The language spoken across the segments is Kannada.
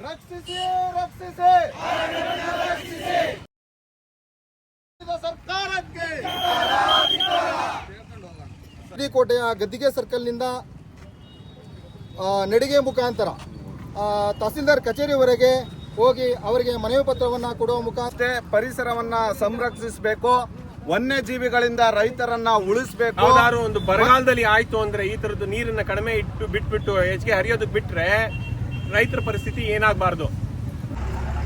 ರಕ್ಷಿಸಿ ರಕ್ಷಿಸಿ ಸರ್ಕಾರಕ್ಕೆ ಕೋಟೆಯ ಗದ್ದಿಗೆ ಸರ್ಕಲ್ನಿಂದ ನಡಿಗೆ ಮುಖಾಂತರ ತಹಸೀಲ್ದಾರ್ ಕಚೇರಿವರೆಗೆ ಹೋಗಿ ಅವರಿಗೆ ಮನವಿ ಪತ್ರವನ್ನು ಕೊಡುವ ಮುಖಾಂತರ ಪರಿಸರವನ್ನ ಸಂರಕ್ಷಿಸಬೇಕು, ವನ್ಯಜೀವಿಗಳಿಂದ ರೈತರನ್ನ ಉಳಿಸಬೇಕು. ಯಾವ್ದಾದ್ರು ಒಂದು ಬರಗಾಲದಲ್ಲಿ ಆಯ್ತು ಅಂದ್ರೆ ಈ ತರದ್ದು ನೀರನ್ನ ಕಡಿಮೆ ಬಿಟ್ಬಿಟ್ಟು ಹೆಚ್ಚಿಗೆ ಹರಿಯೋದಕ್ಕೆ ಬಿಟ್ರೆ ರೈತರ ಪರಿಸ್ಥಿತಿ ಏನಾಗಬಾರ್ದು.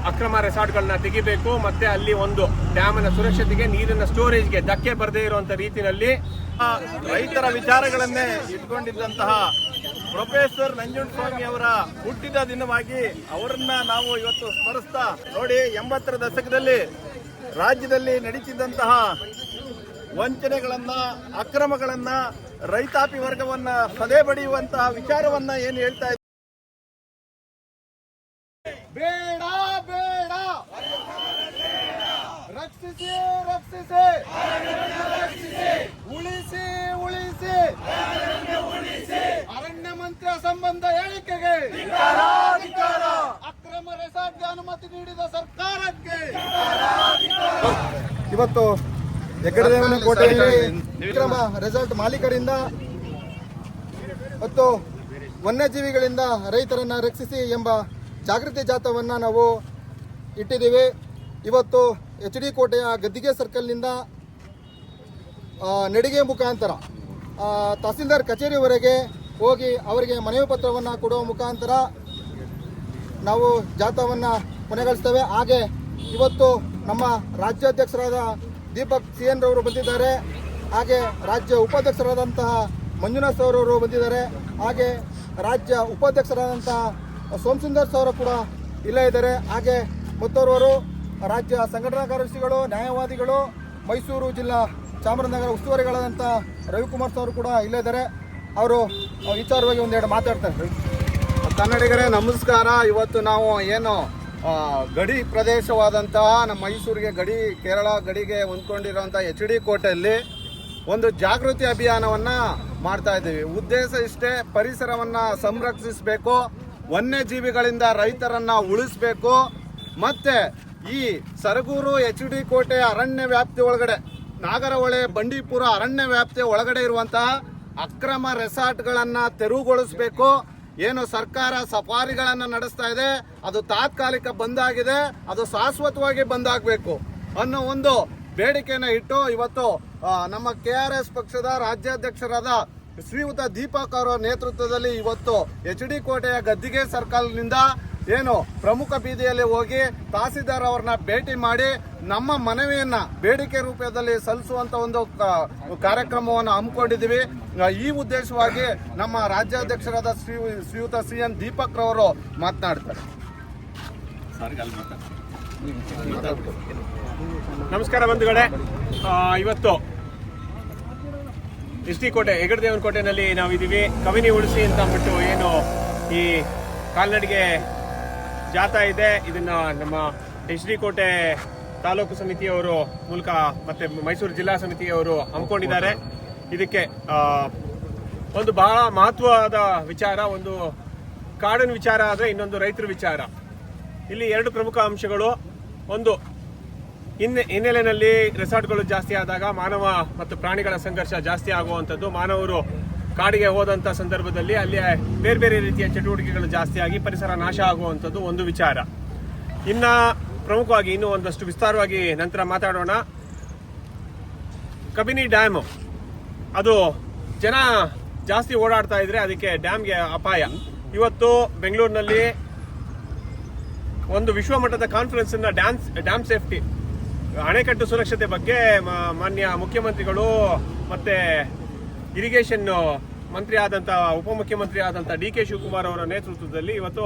ಅಕ್ರಮ ರೆಸಾರ್ಟ್ಗಳನ್ನ ತೆಗಿಬೇಕು, ಮತ್ತೆ ಅಲ್ಲಿ ಒಂದು ಡ್ಯಾಮಿನ ಸುರಕ್ಷತೆಗೆ ನೀರಿನ ಸ್ಟೋರೇಜ್ಗೆ ಧಕ್ಕೆ ಬರದೇ ಇರುವಂತ ರೀತಿಯಲ್ಲಿ ರೈತರ ವಿಚಾರಗಳನ್ನೇ ಇಟ್ಕೊಂಡಿದ್ದಂತಹ ಪ್ರೊಫೆಸರ್ ನಂಜುಂಡಸ್ವಾಮಿ ಅವರ ಹುಟ್ಟಿದ ದಿನವಾಗಿ ಅವರನ್ನ ನಾವು ಇವತ್ತು ಸ್ಮರಿಸ್ತಾ ನೋಡಿ, 80ರ ದಶಕದಲ್ಲಿ ರಾಜ್ಯದಲ್ಲಿ ನಡೀತಿದ್ದಂತಹ ವಂಚನೆಗಳನ್ನ, ಅಕ್ರಮಗಳನ್ನ, ರೈತಾಪಿ ವರ್ಗವನ್ನ ಸದೆ ಬಡಿಯುವಂತಹ ವಿಚಾರವನ್ನ ಏನು ಹೇಳ್ತಾ ಇದ್ದಾರೆ. ಬೇಡ ಬೇಡ, ರಕ್ಷಿಸಿ ರಕ್ಷಿಸಿ, ಉಳಿಸಿ ಉಳಿಸಿ, ಅರಣ್ಯ ಮಂತ್ರಿಯ ಸಂಬಂಧ ಹೇಳಿಕೆಗೆ ಅಕ್ರಮ ರೆಸಾರ್ಟ್ಗೆ ಅನುಮತಿ ನೀಡಿದ ಸರ್ಕಾರಕ್ಕೆ. ಇವತ್ತು ಹೆಗ್ಗಡದೇವನ ಕೋಟೆಯಲ್ಲಿ ಅಕ್ರಮ ರೆಸಾರ್ಟ್ ಮಾಲೀಕರಿಂದ ಮತ್ತು ವನ್ಯಜೀವಿಗಳಿಂದ ರೈತರನ್ನ ರಕ್ಷಿಸಿ ಎಂಬ ಜಾಗೃತಿ ಜಾಥಾವನ್ನು ನಾವು ಇಟ್ಟಿದ್ದೀವಿ. ಇವತ್ತು HD ಕೋಟೆಯ ಗದ್ದಿಗೆ ಸರ್ಕಲ್ನಿಂದ ನಡಿಗೆ ಮುಖಾಂತರ ತಹಸೀಲ್ದಾರ್ ಕಚೇರಿವರೆಗೆ ಹೋಗಿ ಅವರಿಗೆ ಮನವಿ ಪತ್ರವನ್ನು ಕೊಡುವ ಮುಖಾಂತರ ನಾವು ಜಾಥಾವನ್ನು ಕೊನೆಗೊಳಿಸ್ತೇವೆ. ಹಾಗೆ ಇವತ್ತು ನಮ್ಮ ರಾಜ್ಯಾಧ್ಯಕ್ಷರಾದ ದೀಪಕ್ CN ರವರು ಬಂದಿದ್ದಾರೆ, ಹಾಗೆ ರಾಜ್ಯ ಉಪಾಧ್ಯಕ್ಷರಾದಂತಹ ಮಂಜುನಾಥ್ ಅವರವರು ಬಂದಿದ್ದಾರೆ, ಹಾಗೆ ರಾಜ್ಯ ಉಪಾಧ್ಯಕ್ಷರಾದಂತಹ ಸೋಮಸುಂದರ್ ಸರ್ ಕೂಡ ಇಲ್ಲೇ ಇದ್ದಾರೆ, ಹಾಗೆ ಮತ್ತೋರ್ವರು ರಾಜ್ಯ ಸಂಘಟನಾ ಕಾರ್ಯದರ್ಶಿಗಳು, ನ್ಯಾಯವಾದಿಗಳು, ಮೈಸೂರು ಜಿಲ್ಲಾ ಚಾಮರಾಜನಗರ ಉಸ್ತುವಾರಿಗಳಾದಂಥ ರವಿಕುಮಾರ್ ಸರ್ ಕೂಡ ಇಲ್ಲೇ ಇದ್ದಾರೆ. ಅವರು ವಿಚಾರವಾಗಿ ಒಂದೆರಡು ಮಾತಾಡ್ತಾರೆ. ಕನ್ನಡಿಗರೇ ನಮಸ್ಕಾರ. ಇವತ್ತು ನಾವು ಏನು ಗಡಿ ಪ್ರದೇಶವಾದಂತಹ ನಮ್ಮ ಮೈಸೂರಿಗೆ ಗಡಿ, ಕೇರಳ ಗಡಿಗೆ ಹೊಂದ್ಕೊಂಡಿರುವಂಥ HD ಕೋಟೆಯಲ್ಲಿ ಒಂದು ಜಾಗೃತಿ ಅಭಿಯಾನವನ್ನು ಮಾಡ್ತಾ ಇದ್ದೀವಿ. ಉದ್ದೇಶ ಇಷ್ಟೇ, ಪರಿಸರವನ್ನು ಸಂರಕ್ಷಿಸಬೇಕು, ವನ್ಯಜೀವಿಗಳಿಂದ ರೈತರನ್ನ ಉಳಿಸಬೇಕು, ಮತ್ತೆ ಈ ಸರಗೂರು HD ಕೋಟೆ ಅರಣ್ಯ ವ್ಯಾಪ್ತಿ ಒಳಗಡೆ, ನಾಗರಹೊಳೆ, ಬಂಡೀಪುರ ಅರಣ್ಯ ವ್ಯಾಪ್ತಿ ಒಳಗಡೆ ಇರುವಂತಹ ಅಕ್ರಮ ರೆಸಾರ್ಟ್ಗಳನ್ನು ತೆರವುಗೊಳಿಸಬೇಕು. ಏನು ಸರ್ಕಾರ ಸಫಾರಿಗಳನ್ನು ನಡೆಸ್ತಾ ಇದೆ ಅದು ತಾತ್ಕಾಲಿಕ ಬಂದಾಗಿದೆ, ಅದು ಶಾಶ್ವತವಾಗಿ ಬಂದಾಗಬೇಕು ಅನ್ನೋ ಒಂದು ಬೇಡಿಕೆಯನ್ನು ಇಟ್ಟು ಇವತ್ತು ನಮ್ಮ KRS ಪಕ್ಷದ ರಾಜ್ಯಾಧ್ಯಕ್ಷರಾದ ಶ್ರೀಯುತ ದೀಪಕ್ ಅವರ ನೇತೃತ್ವದಲ್ಲಿ ಇವತ್ತು HD ಕೋಟೆಯ ಗದ್ದಿಗೆ ಸರ್ಕಲ್ನಿಂದ ಏನು ಪ್ರಮುಖ ಬೀದಿಯಲ್ಲಿ ಹೋಗಿ ತಹಸೀಲ್ದಾರ್ ಅವ್ರನ್ನ ಭೇಟಿ ಮಾಡಿ ನಮ್ಮ ಮನವಿಯನ್ನ ಬೇಡಿಕೆ ರೂಪದಲ್ಲಿ ಸಲ್ಲಿಸುವಂತ ಒಂದು ಕಾರ್ಯಕ್ರಮವನ್ನು ಹಮ್ಮಿಕೊಂಡಿದ್ದೀವಿ. ಈ ಉದ್ದೇಶವಾಗಿ ನಮ್ಮ ರಾಜ್ಯಾಧ್ಯಕ್ಷರಾದ ಶ್ರೀಯುತ CN ದೀಪಕ್ ರವರು ಮಾತನಾಡ್ತಾರೆ. ನಮಸ್ಕಾರ ಬಂಧುಗಳೇ. ಇವತ್ತು HD ಕೋಟೆ, ಹೆಗ್ಗಡದೇವನ ಕೋಟೆನಲ್ಲಿ ನಾವಿದ್ದೀವಿ. ಕವಿನಿ ಉಳಿಸಿ ಅಂತ ಅಂದ್ಬಿಟ್ಟು ಏನು ಈ ಕಾಲ್ನಡಿಗೆ ಜಾಥಾ ಇದೆ, ಇದನ್ನ ನಮ್ಮ HD ಕೋಟೆ ತಾಲೂಕು ಸಮಿತಿಯವರು ಮೂಲಕ ಮತ್ತೆ ಮೈಸೂರು ಜಿಲ್ಲಾ ಸಮಿತಿಯವರು ಹಮ್ಮಿಕೊಂಡಿದ್ದಾರೆ. ಇದಕ್ಕೆ ಒಂದು ಬಹಳ ಮಹತ್ವದ ವಿಚಾರ, ಒಂದು ಕಾಡಿನ ವಿಚಾರ ಆದರೆ ಇನ್ನೊಂದು ರೈತರ ವಿಚಾರ. ಇಲ್ಲಿ ಎರಡು ಪ್ರಮುಖ ಅಂಶಗಳು. ಒಂದು, ಹಿನ್ನೆಲೆಯಲ್ಲಿ ರೆಸಾರ್ಟ್ಗಳು ಜಾಸ್ತಿ ಆದಾಗ ಮಾನವ ಮತ್ತು ಪ್ರಾಣಿಗಳ ಸಂಘರ್ಷ ಜಾಸ್ತಿ ಆಗುವಂಥದ್ದು. ಮಾನವರು ಕಾಡಿಗೆ ಹೋದಂಥ ಸಂದರ್ಭದಲ್ಲಿ ಅಲ್ಲಿ ಬೇರೆ ಬೇರೆ ರೀತಿಯ ಚಟುವಟಿಕೆಗಳು ಜಾಸ್ತಿ ಆಗಿ ಪರಿಸರ ನಾಶ ಆಗುವಂಥದ್ದು ಒಂದು ವಿಚಾರ. ಇನ್ನು ಪ್ರಮುಖವಾಗಿ ಇನ್ನೂ ಒಂದಷ್ಟು ವಿಸ್ತಾರವಾಗಿ ನಂತರ ಮಾತಾಡೋಣ. ಕಬಿನಿ ಡ್ಯಾಮ್, ಅದು ಜನ ಜಾಸ್ತಿ ಓಡಾಡ್ತಾ ಇದ್ರೆ ಅದಕ್ಕೆ ಡ್ಯಾಮ್ಗೆ ಅಪಾಯ. ಇವತ್ತು ಬೆಂಗಳೂರಿನಲ್ಲಿ ಒಂದು ವಿಶ್ವಮಟ್ಟದ ಕಾನ್ಫರೆನ್ಸ್ ಅನ್ನ ಡ್ಯಾಮ್ ಸೇಫ್ಟಿ, ಅಣೆಕಟ್ಟು ಸುರಕ್ಷತೆ ಬಗ್ಗೆ ಮಾನ್ಯ ಮುಖ್ಯಮಂತ್ರಿಗಳು ಮತ್ತೆ ಇರಿಗೇಷನ್ ಮಂತ್ರಿ ಆದಂಥ ಉಪಮುಖ್ಯಮಂತ್ರಿ ಆದಂಥ DK ಶಿವಕುಮಾರ್ ಅವರ ನೇತೃತ್ವದಲ್ಲಿ ಇವತ್ತು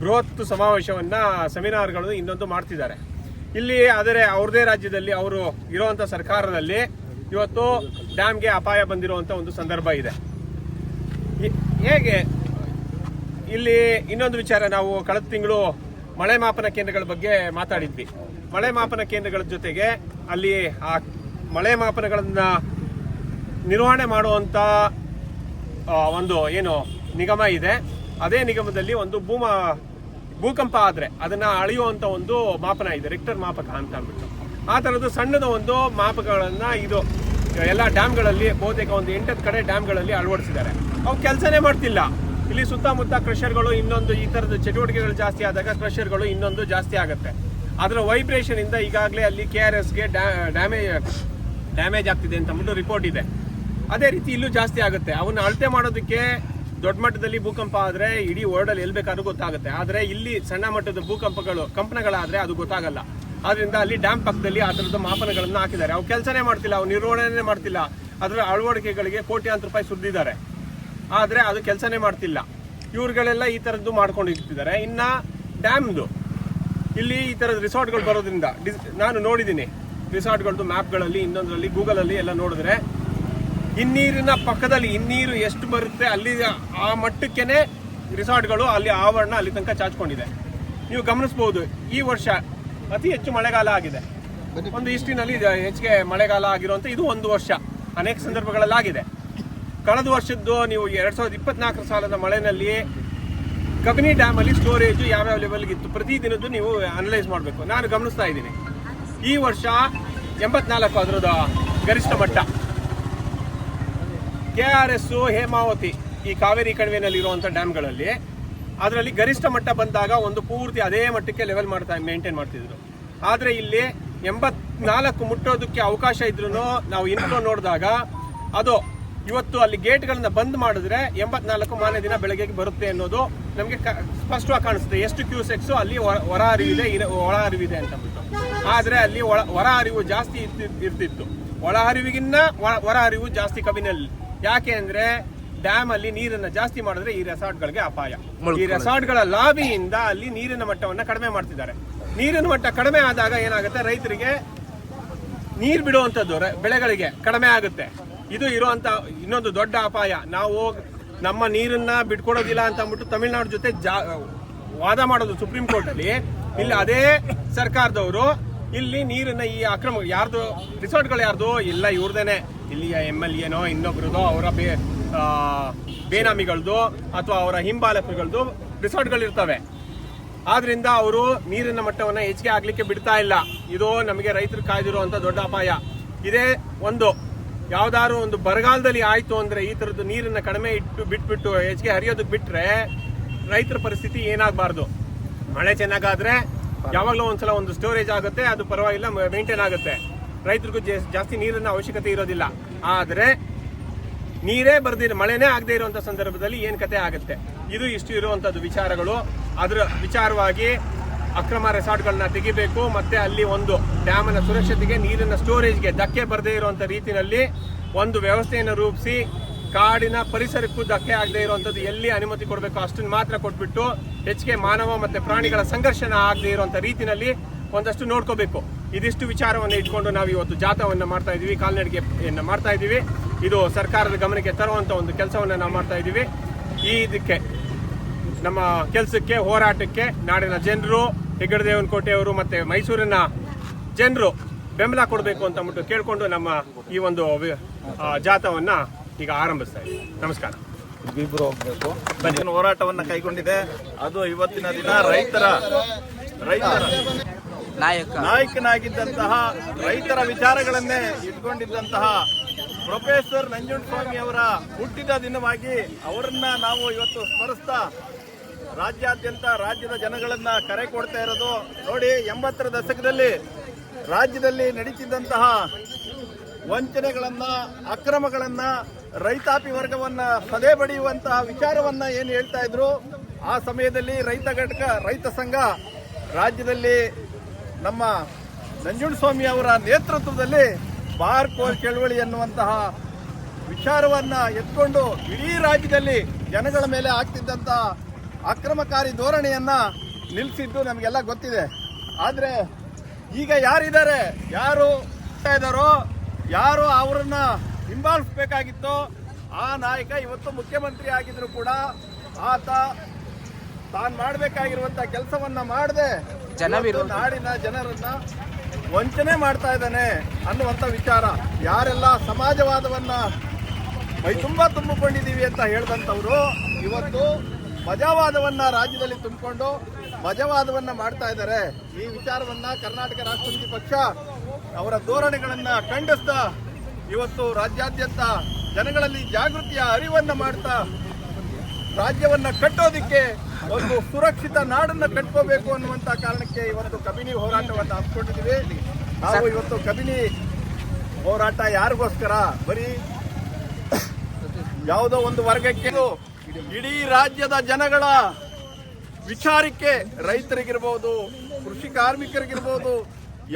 ಬೃಹತ್ ಸಮಾವೇಶವನ್ನ, ಸೆಮಿನಾರ್ಗಳನ್ನು ಇನ್ನೊಂದು ಮಾಡ್ತಿದ್ದಾರೆ. ಇಲ್ಲಿ ಆದರೆ ಅವ್ರದೇ ರಾಜ್ಯದಲ್ಲಿ ಅವರು ಇರುವಂಥ ಸರ್ಕಾರದಲ್ಲಿ ಇವತ್ತು ಡ್ಯಾಮ್ಗೆ ಅಪಾಯ ಬಂದಿರುವಂಥ ಒಂದು ಸಂದರ್ಭ ಇದೆ. ಹೇಗೆ ಇಲ್ಲಿ ಇನ್ನೊಂದು ವಿಚಾರ, ನಾವು ಕಳೆದ ತಿಂಗಳು ಮಳೆ ಮಾಪನ ಕೇಂದ್ರಗಳ ಬಗ್ಗೆ ಮಾತಾಡಿದ್ವಿ. ಮಳೆ ಮಾಪನ ಕೇಂದ್ರಗಳ ಜೊತೆಗೆ ಅಲ್ಲಿ ಆ ಮಳೆ ಮಾಪನಗಳನ್ನ ನಿರ್ವಹಣೆ ಮಾಡುವಂತ ಒಂದು ಏನು ನಿಗಮ ಇದೆ, ಅದೇ ನಿಗಮದಲ್ಲಿ ಒಂದು ಭೂಕಂಪ ಆದ್ರೆ ಅದನ್ನ ಅಳೆಯುವಂತ ಒಂದು ಮಾಪನ ಇದೆ, ರಿಕ್ಟರ್ ಮಾಪಕ ಅಂತ ಅಂದ್ಬಿಟ್ಟು. ಆ ತರದ್ದು ಸಣ್ಣದ ಒಂದು ಮಾಪಕಗಳನ್ನ ಇದು ಎಲ್ಲ ಡ್ಯಾಮ್ಗಳಲ್ಲಿ ಬಹುತೇಕ ಒಂದು 8 ಕಡೆ ಡ್ಯಾಮ್ಗಳಲ್ಲಿ ಅಳವಡಿಸಿದ್ದಾರೆ. ಅವು ಕೆಲಸನೇ ಮಾಡ್ತಿಲ್ಲ. ಇಲ್ಲಿ ಸುತ್ತಮುತ್ತ ಕ್ರಷರ್ಗಳು ಇನ್ನೊಂದು ಈ ತರದ ಚಟುವಟಿಕೆಗಳು ಜಾಸ್ತಿ ಆದಾಗ ಕ್ರಷರ್ಗಳು ಇನ್ನೊಂದು ಜಾಸ್ತಿ ಆಗುತ್ತೆ. ಅದರ ವೈಬ್ರೇಷನ್ ಇಂದ ಈಗಾಗಲೇ ಅಲ್ಲಿ KRSಗೆ ಡ್ಯಾಮೇಜ್ ಆಗ್ತಿದೆ ಅಂತ ಅಂದ್ಬಿಟ್ಟು ರಿಪೋರ್ಟ್ ಇದೆ. ಅದೇ ರೀತಿ ಇಲ್ಲೂ ಜಾಸ್ತಿ ಆಗುತ್ತೆ. ಅವನ್ನ ಅಳತೆ ಮಾಡೋದಕ್ಕೆ ದೊಡ್ಡ ಮಟ್ಟದಲ್ಲಿ ಭೂಕಂಪ ಆದ್ರೆ ಇಡೀ ವರ್ಲ್ಡಲ್ಲಿ ಎಲ್ಲಿ ಬೇಕಾದ್ರೂ ಗೊತ್ತಾಗುತ್ತೆ. ಆದ್ರೆ ಇಲ್ಲಿ ಸಣ್ಣ ಮಟ್ಟದ ಕಂಪನಗಳಾದ್ರೆ ಅದು ಗೊತ್ತಾಗಲ್ಲ. ಆದ್ರಿಂದ ಅಲ್ಲಿ ಡ್ಯಾಮ್ ಪಕ್ಕದಲ್ಲಿ ಆ ತರದ ಮಾಪನಗಳನ್ನ ಹಾಕಿದ್ದಾರೆ. ಅವು ಕೆಲಸನೇ ಮಾಡ್ತಿಲ್ಲ, ಅವು ನಿರ್ವಹಣೆ ಮಾಡ್ತಿಲ್ಲ. ಅದರ ಅಳವಡಿಕೆಗಳಿಗೆ ಕೋಟ್ಯಾಂತರ ರೂಪಾಯಿ ಸುರಿದಿದ್ದಾರೆ, ಆದ್ರೆ ಅದು ಕೆಲಸನೇ ಮಾಡ್ತಿಲ್ಲ. ಇವ್ರುಗಳೆಲ್ಲ ಈ ತರದ್ದು ಮಾಡ್ಕೊಂಡಿರ್ತಿದ್ದಾರೆ. ಇನ್ನ ಡ್ಯಾಮ್ದು ಇಲ್ಲಿ ಈ ತರದ ರಿಸಾರ್ಟ್ಗಳು ಬರೋದ್ರಿಂದ ನಾನು ನೋಡಿದ್ದೀನಿ ರಿಸಾರ್ಟ್ಗಳದ್ದು ಮ್ಯಾಪ್ಗಳಲ್ಲಿ, ಇನ್ನೊಂದರಲ್ಲಿ ಗೂಗಲಲ್ಲಿ ಎಲ್ಲ ನೋಡಿದ್ರೆ ಹಿನ್ನೀರಿನ ಪಕ್ಕದಲ್ಲಿ ಹಿನ್ನೀರು ಎಷ್ಟು ಬರುತ್ತೆ ಅಲ್ಲಿ ಆ ಮಟ್ಟಕ್ಕೇನೆ ರಿಸಾರ್ಟ್ಗಳು ಅಲ್ಲಿ ಆವರಣ ಅಲ್ಲಿ ತನಕ ಚಾಚ್ಕೊಂಡಿದೆ. ನೀವು ಗಮನಿಸಬಹುದು ಈ ವರ್ಷ ಅತಿ ಹೆಚ್ಚು ಮಳೆಗಾಲ ಆಗಿದೆ. ಒಂದು ಹಿಸ್ಟ್ರಿನಲ್ಲಿ ಹೆಚ್ಚಿಗೆ ಮಳೆಗಾಲ ಆಗಿರುವಂತ ಇದು ಒಂದು ವರ್ಷ ಅನೇಕ ಸಂದರ್ಭಗಳಲ್ಲಾಗಿದೆ. ಕಳೆದ ವರ್ಷದ್ದು ನೀವು 2024 ಸಾಲದ ಮಳೆನಲ್ಲಿ ಕಬಿನಿ ಡ್ಯಾಮ್ ಅಲ್ಲಿ ಸ್ಟೋರೇಜ್ ಯಾವ್ಯಾವ ಲೆವೆಲ್ಗೆ ಇತ್ತು ಪ್ರತಿದಿನದ್ದು ನೀವು ಅನಲೈಸ್ ಮಾಡಬೇಕು. ನಾನು ಗಮನಿಸ್ತಾ ಇದ್ದೀನಿ ಈ ವರ್ಷ 84 ಅದರದ ಗರಿಷ್ಠ ಮಟ್ಟ. KRS, ಹೇಮಾವತಿ ಈ ಕಾವೇರಿ ಕಣಿವೆನಲ್ಲಿ ಇರುವಂತ ಡ್ಯಾಮ್ಗಳಲ್ಲಿ ಅದರಲ್ಲಿ ಗರಿಷ್ಠ ಮಟ್ಟ ಬಂದಾಗ ಒಂದು ಪೂರ್ತಿ ಅದೇ ಮಟ್ಟಕ್ಕೆ ಲೆವೆಲ್ ಮೇಂಟೈನ್ ಮಾಡ್ತಿದ್ರು. ಆದ್ರೆ ಇಲ್ಲಿ 84 ಮುಟ್ಟೋದಕ್ಕೆ ಅವಕಾಶ ಇದ್ರು ನಾವು ಇನ್ಫ್ಲೋ ನೋಡಿದಾಗ ಅದು ಇವತ್ತು ಅಲ್ಲಿ ಗೇಟ್ಗಳನ್ನ ಬಂದ್ ಮಾಡಿದ್ರೆ 84 ಮಾರನೇ ದಿನ ಬೆಳಗ್ಗೆ ಬರುತ್ತೆ ಅನ್ನೋದು ನಮಗೆ ಸ್ಪಷ್ಟವಾಗಿ ಕಾಣಿಸುತ್ತೆ. ಎಷ್ಟು ಕ್ಯೂಸೆಕ್ಸ್ ಅಲ್ಲಿ ಹೊರ ಹರಿವಿದೆ ಅಂತ ಅಂದ್ಬಿಟ್ಟು. ಆದ್ರೆ ಅಲ್ಲಿ ಹೊರ ಹರಿವು ಜಾಸ್ತಿ ಇರ್ತಿತ್ತು. ಒಳ ಹರಿವಿಗಿನ್ನ ಹೊರ ಹರಿವು ಜಾಸ್ತಿ ಕಬಿನಲ್ಲಿ. ಯಾಕೆ ಅಂದ್ರೆ ಡ್ಯಾಮ್ ಅಲ್ಲಿ ನೀರನ್ನ ಜಾಸ್ತಿ ಮಾಡಿದ್ರೆ ಈ ರೆಸಾರ್ಟ್ಗಳಿಗೆ ಅಪಾಯ. ಈ ರೆಸಾರ್ಟ್ಗಳ ಲಾಬಿಯಿಂದ ಅಲ್ಲಿ ನೀರಿನ ಮಟ್ಟವನ್ನ ಕಡಿಮೆ ಮಾಡ್ತಿದ್ದಾರೆ. ನೀರಿನ ಮಟ್ಟ ಕಡಿಮೆ ಆದಾಗ ಏನಾಗುತ್ತೆ, ರೈತರಿಗೆ ನೀರು ಬಿಡುವಂತದ್ದು ಬೆಳೆಗಳಿಗೆ ಕಡಿಮೆ ಆಗುತ್ತೆ. ಇದು ಇರುವಂತ ಇನ್ನೊಂದು ದೊಡ್ಡ ಅಪಾಯ. ನಾವು ನಮ್ಮ ನೀರನ್ನ ಬಿಟ್ಕೊಡೋದಿಲ್ಲ ಅಂತ ಅಂದ್ಬಿಟ್ಟು ತಮಿಳುನಾಡು ಜೊತೆ ವಾದ ಮಾಡೋದು ಸುಪ್ರೀಂ ಕೋರ್ಟ್ ಅಲ್ಲಿ. ಇಲ್ಲಿ ಅದೇ ಸರ್ಕಾರದವರು ಇಲ್ಲಿ ನೀರನ್ನ ಈ ಅಕ್ರಮ ಯಾರ್ದು ರಿಸಾರ್ಟ್ಗಳು ಯಾರ್ದು ಇಲ್ಲ ಇವ್ರದೇನೆ, ಇಲ್ಲಿಯ MLAನೋ ಇನ್ನೊಬ್ರದೋ ಅವರ ಬೇನಾಮಿಗಳದ್ದು ಅಥವಾ ಅವರ ಹಿಂಬಾಲಕರುಗಳದ್ದು ರಿಸಾರ್ಟ್ಗಳು ಇರ್ತವೆ. ಆದ್ರಿಂದ ಅವರು ನೀರಿನ ಮಟ್ಟವನ್ನ ಹೆಚ್ಚಿಗೆ ಆಗ್ಲಿಕ್ಕೆ ಬಿಡ್ತಾ ಇಲ್ಲ. ಇದು ನಮಗೆ ರೈತರು ಕಾಯ್ದಿರುವಂತ ದೊಡ್ಡ ಅಪಾಯ. ಇದೇ ಒಂದು ಯಾವ್ದಾದ್ರು ಒಂದು ಬರಗಾಲದಲ್ಲಿ ಆಯ್ತು ಅಂದ್ರೆ ಈ ತರದ್ದು ನೀರನ್ನ ಕಡಿಮೆ ಬಿಟ್ಬಿಟ್ಟು ಹೆಚ್ಚಿಗೆ ಹರಿಯೋದಕ್ಕೆ ಬಿಟ್ರೆ ರೈತರ ಪರಿಸ್ಥಿತಿ ಏನಾಗಬಾರ್ದು. ಮಳೆ ಚೆನ್ನಾಗಾದ್ರೆ ಯಾವಾಗಲೂ ಒಂದ್ಸಲ ಒಂದು ಸ್ಟೋರೇಜ್ ಆಗುತ್ತೆ, ಅದು ಪರವಾಗಿಲ್ಲ, ಮೇಂಟೈನ್ ಆಗುತ್ತೆ. ರೈತರಿಗೂ ಜಾಸ್ತಿ ನೀರಿನ ಅವಶ್ಯಕತೆ ಇರೋದಿಲ್ಲ. ಆದ್ರೆ ನೀರೇ ಮಳೆನೇ ಆಗದೆ ಇರುವಂತ ಸಂದರ್ಭದಲ್ಲಿ ಏನ್ ಕತೆ ಆಗುತ್ತೆ. ಇದು ಇಷ್ಟು ಇರುವಂತದ್ದು ವಿಚಾರಗಳು. ಅದರ ವಿಚಾರವಾಗಿ ಅಕ್ರಮ ರೆಸಾರ್ಟ್ಗಳನ್ನ ತೆಗಿಬೇಕು. ಮತ್ತೆ ಅಲ್ಲಿ ಒಂದು ಡ್ಯಾಮಿನ ಸುರಕ್ಷತೆಗೆ, ನೀರಿನ ಸ್ಟೋರೇಜ್ಗೆ ಧಕ್ಕೆ ಬರದೇ ಇರುವಂತ ರೀತಿಯಲ್ಲಿ ಒಂದು ವ್ಯವಸ್ಥೆಯನ್ನು ರೂಪಿಸಿ ಕಾಡಿನ ಪರಿಸರಕ್ಕೂ ಧಕ್ಕೆ ಆಗದೆ ಇರುವಂತದ್ದು ಎಲ್ಲಿ ಅನುಮತಿ ಕೊಡಬೇಕು ಅಷ್ಟನ್ನು ಮಾತ್ರ ಕೊಟ್ಬಿಟ್ಟು ಹೆಚ್ಚಿಗೆ ಮಾನವ ಮತ್ತೆ ಪ್ರಾಣಿಗಳ ಸಂಘರ್ಷಣ ಆಗದೆ ಇರುವಂತ ರೀತಿಯಲ್ಲಿ ಒಂದಷ್ಟು ನೋಡ್ಕೋಬೇಕು. ಇದಿಷ್ಟು ವಿಚಾರವನ್ನು ಇಟ್ಕೊಂಡು ನಾವು ಇವತ್ತು ಜಾಥಾವನ್ನ ಮಾಡ್ತಾ ಇದೀವಿ, ಕಾಲ್ನಡಿಗೆಯನ್ನ ಮಾಡ್ತಾ ಇದೀವಿ. ಇದು ಸರ್ಕಾರದ ಗಮನಕ್ಕೆ ತರುವಂತ ಒಂದು ಕೆಲಸವನ್ನ ನಾವು ಮಾಡ್ತಾ ಇದೀವಿ. ಇದಕ್ಕೆ ನಮ್ಮ ಕೆಲಸಕ್ಕೆ, ಹೋರಾಟಕ್ಕೆ ನಾಡಿನ ಜನರು, ಹೆಗ್ಗಡದೇವನಕೋಟೆಯವರು ಮತ್ತೆ ಮೈಸೂರಿನ ಜನರು ಬೆಂಬಲ ಕೊಡಬೇಕು ಅಂತ ಅಂದ್ಬಿಟ್ಟು ಕೇಳ್ಕೊಂಡು ನಮ್ಮ ಈ ಒಂದು ಜಾಥಾವನ್ನ ಈಗ ಆರಂಭಿಸ್ತಾ ಇದ್ದೀವಿ. ನಮಸ್ಕಾರ. ಇಬ್ರು ಹೋಗ್ಬೇಕು. ಹೋರಾಟವನ್ನ ಕೈಗೊಂಡಿದೆ. ಅದು ಇವತ್ತಿನ ದಿನ ರೈತರ ನಾಯಕನಾಗಿದ್ದಂತಹ, ರೈತರ ವಿಚಾರಗಳನ್ನೇ ಇಟ್ಕೊಂಡಿದ್ದಂತಹ ಪ್ರೊಫೆಸರ್ ನಂಜುಂಡಸ್ವಾಮಿ ಅವರ ಹುಟ್ಟಿದ ದಿನವಾಗಿ ಅವರನ್ನ ನಾವು ಇವತ್ತು ಸ್ಮರಿಸ್ತಾ ರಾಜ್ಯಾದ್ಯಂತ ರಾಜ್ಯದ ಜನಗಳನ್ನ ಕರೆ ಕೊಡ್ತಾ ಇರೋದು. ನೋಡಿ, 80ರ ದಶಕದಲ್ಲಿ ರಾಜ್ಯದಲ್ಲಿ ನಡೀತಿದ್ದಂತಹ ವಂಚನೆಗಳನ್ನ, ಅಕ್ರಮಗಳನ್ನ, ರೈತಾಪಿ ವರ್ಗವನ್ನ ಸದೆ ಬಡಿಯುವಂತಹ ವಿಚಾರವನ್ನ ಏನು ಹೇಳ್ತಾ ಇದ್ರು, ಆ ಸಮಯದಲ್ಲಿ ರೈತ ಘಟಕ, ರೈತ ಸಂಘ ರಾಜ್ಯದಲ್ಲಿ ನಮ್ಮ ನಂಜುಂಡಸ್ವಾಮಿ ಅವರ ನೇತೃತ್ವದಲ್ಲಿ ಬಾರ್ ಕೋಲ್ ಚಳವಳಿ ಎನ್ನುವಂತಹ ವಿಚಾರವನ್ನ ಎತ್ಕೊಂಡು ಇಡೀ ರಾಜ್ಯದಲ್ಲಿ ಜನಗಳ ಮೇಲೆ ಆಗ್ತಿದ್ದಂತಹ ಅಕ್ರಮಕಾರಿ ಧೋರಣೆಯನ್ನ ನಿಲ್ಲಿಸಿದ್ದು ನಮಗೆಲ್ಲ ಗೊತ್ತಿದೆ. ಆದ್ರೆ ಈಗ ಯಾರಿದ್ದಾರೆ, ಯಾರು ಇದ್ದಾರೋ, ಯಾರು ಅವರನ್ನ ಹಿಂಬಾಲಿಸಬೇಕಾಗಿತ್ತೋ ಆ ನಾಯಕ ಇವತ್ತು ಮುಖ್ಯಮಂತ್ರಿ ಆಗಿದ್ರು ಕೂಡ ಆತ ತಾನು ಮಾಡಬೇಕಾಗಿರುವಂತಹ ಕೆಲಸವನ್ನ ಮಾಡದೆ ನಾಡಿನ ಜನರನ್ನ ವಂಚನೆ ಮಾಡ್ತಾ ಇದ್ದಾನೆ ಅನ್ನುವಂಥ ವಿಚಾರ. ಯಾರೆಲ್ಲ ಸಮಾಜವಾದವನ್ನ ತುಂಬಿಕೊಂಡಿದ್ದೀವಿ ಅಂತ ಹೇಳಿದಂಥವ್ರು ಇವತ್ತು ಮಜಾವಾದವನ್ನ ರಾಜ್ಯದಲ್ಲಿ ತುಂಬಿಕೊಂಡು ಮಜವಾದವನ್ನ ಮಾಡ್ತಾ ಇದ್ದಾರೆ. ಈ ವಿಚಾರವನ್ನ ಕರ್ನಾಟಕ ರಾಷ್ಟ್ರ ಸಮಿತಿ ಪಕ್ಷ ಅವರ ಧೋರಣೆಗಳನ್ನ ಖಂಡಿಸ್ತಾ ಇವತ್ತು ರಾಜ್ಯಾದ್ಯಂತ ಜನಗಳಲ್ಲಿ ಜಾಗೃತಿಯ ಅರಿವನ್ನ ಮಾಡ್ತಾ ರಾಜ್ಯವನ್ನ ಕಟ್ಟೋದಿಕ್ಕೆ ಒಂದು ಸುರಕ್ಷಿತ ನಾಡನ್ನ ಕಟ್ಕೋಬೇಕು ಅನ್ನುವಂತ ಕಾರಣಕ್ಕೆ ಇವತ್ತು ಕಬಿನಿ ಹೋರಾಟವನ್ನು ಹಮ್ಮಿಕೊಂಡಿದ್ದೀವಿ. ನಾವು ಇವತ್ತು ಕಬಿನಿ ಹೋರಾಟ ಯಾರಿಗೋಸ್ಕರ, ಬರೀ ಯಾವುದೋ ಒಂದು ವರ್ಗಕ್ಕೆ, ಇಡೀ ರಾಜ್ಯದ ಜನಗಳ ವಿಚಾರಕ್ಕೆ, ರೈತರಿಗಿರ್ಬೋದು, ಕೃಷಿ ಕಾರ್ಮಿಕರಿಗಿರ್ಬೋದು,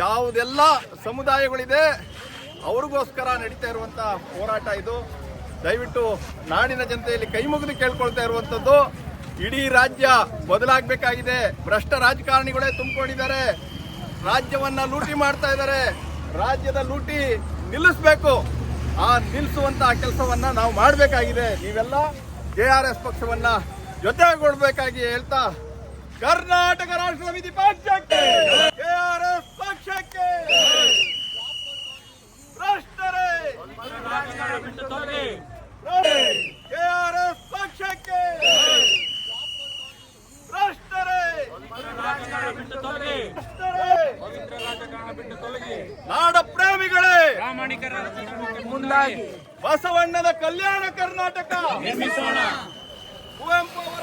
ಯಾವುದೆಲ್ಲ ಸಮುದಾಯಗಳಿದೆ ಅವ್ರಿಗೋಸ್ಕರ ನಡೀತಾ ಇರುವಂತ ಹೋರಾಟ ಇದು. ದಯವಿಟ್ಟು ನಾಡಿನ ಜನತೆಯಲ್ಲಿ ಕೈ ಮುಗಿದು ಕೇಳ್ಕೊಳ್ತಾ ಇರುವಂತದ್ದು, ಇಡೀ ರಾಜ್ಯ ಬದಲಾಗಬೇಕಾಗಿದೆ. ಭ್ರಷ್ಟ ರಾಜಕಾರಣಿಗಳೇ ತುಂಬಿಕೊಂಡಿದ್ದಾರೆ, ರಾಜ್ಯವನ್ನ ಲೂಟಿ ಮಾಡ್ತಾ ಇದ್ದಾರೆ. ರಾಜ್ಯದ ಲೂಟಿ ನಿಲ್ಲಿಸಬೇಕು. ಆ ನಿಲ್ಲಿಸುವಂತ ಕೆಲಸವನ್ನ ನಾವು ಮಾಡಬೇಕಾಗಿದೆ. ನೀವೆಲ್ಲ JRS ಪಕ್ಷವನ್ನ ಜೊತೆಗೊಳ್ಬೇಕಾಗಿ ಹೇಳ್ತಾ, ಕರ್ನಾಟಕ ರಾಷ್ಟ್ರ ಸಮಿತಿ ಪಕ್ಷಕ್ಕೆ, JRS ಪಕ್ಷಕ್ಕೆ, ಭ್ರಷ್ಟರೇ JRS ಪಕ್ಷಕ್ಕೆ, ಭ್ರಷ್ಟರೇ ನಾಡ ಪ್ರೇಮಿಗಳೇ, ಮುಂದಾಗಿ ಬಸವಣ್ಣನ ಕಲ್ಯಾಣ ಕರ್ನಾಟಕ ನಿರ್ಮಿಸೋಣ. ಕುವೆಂಪು ಅವರ